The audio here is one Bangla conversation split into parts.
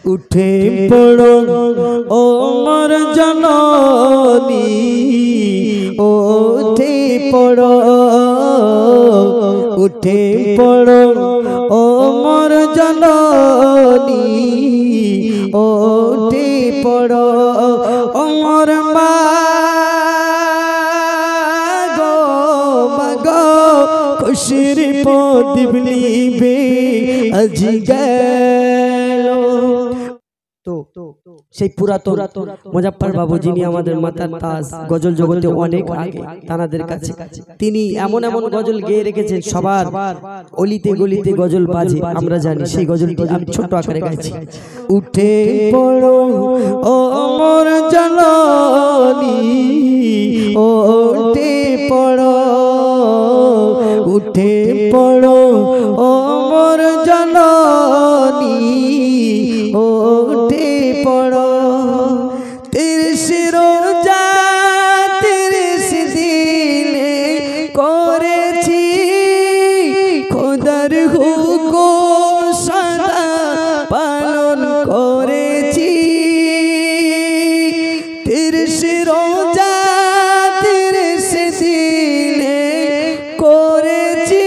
উঠে পড়ো ও মোর জননী, উঠে পড়ো, উঠে পড়ো ও মোর জননী, উঠে পড়ো ও মোর মা গো, মাগো খুশির প্রদীপ নিবে আজি গেল। তো সেই পুরাতন মুজাফফর বাবু যিনি আমাদের মাতার তাজ, গজল জগতে অনেক আগে তানাদের কাছে, তিনি এমন এমন গজল গেয়ে রেখেছেন সবার অলিতে গলিতে গজল বাজে, আমরা জানি। সেই গজলটি আমি ছোট আকারে গাইছি। উঠে পড়ো ও মোর জননী, উঠে পড়ো, উঠে পড়ো ও মোর জননী, উঠে পড়ো। 30 রোজা 30 দিনে করেছি, খোদার হুকুম সদা পালন করেছি। 30 রোজা 30 দিনে করেছি,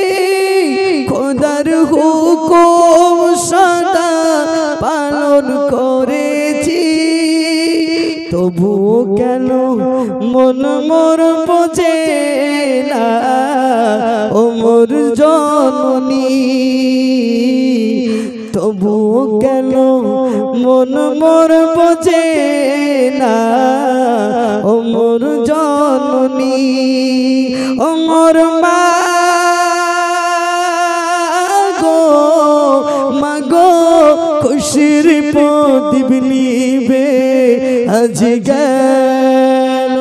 খোদার হুকুম সদা পালন করেছি। তবু কেন মন মোর বোঝে না ও মোর জননী, তবু কেন মন মোর বোঝে না ও মোর জননী, ও মোর মা গো, মাগো খুশির প্রদীপ নিবে আজ গেল।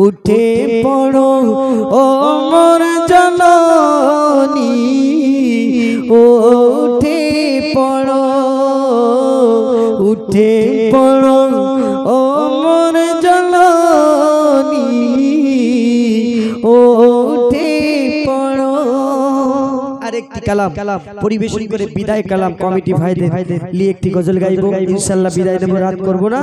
উঠে পড়ো ও মোর জননী, উঠে পড়ো, উঠে পড়ো ও মোর জননী, উঠে পড়ো। আরেকটি কালাম পরিবেশন করে বিদায় কালাম কমিটি ভাইদের নিয়ে একটি গজল গাইবো, ইনশাআল্লাহ বিদায় নেব, রাত করব না।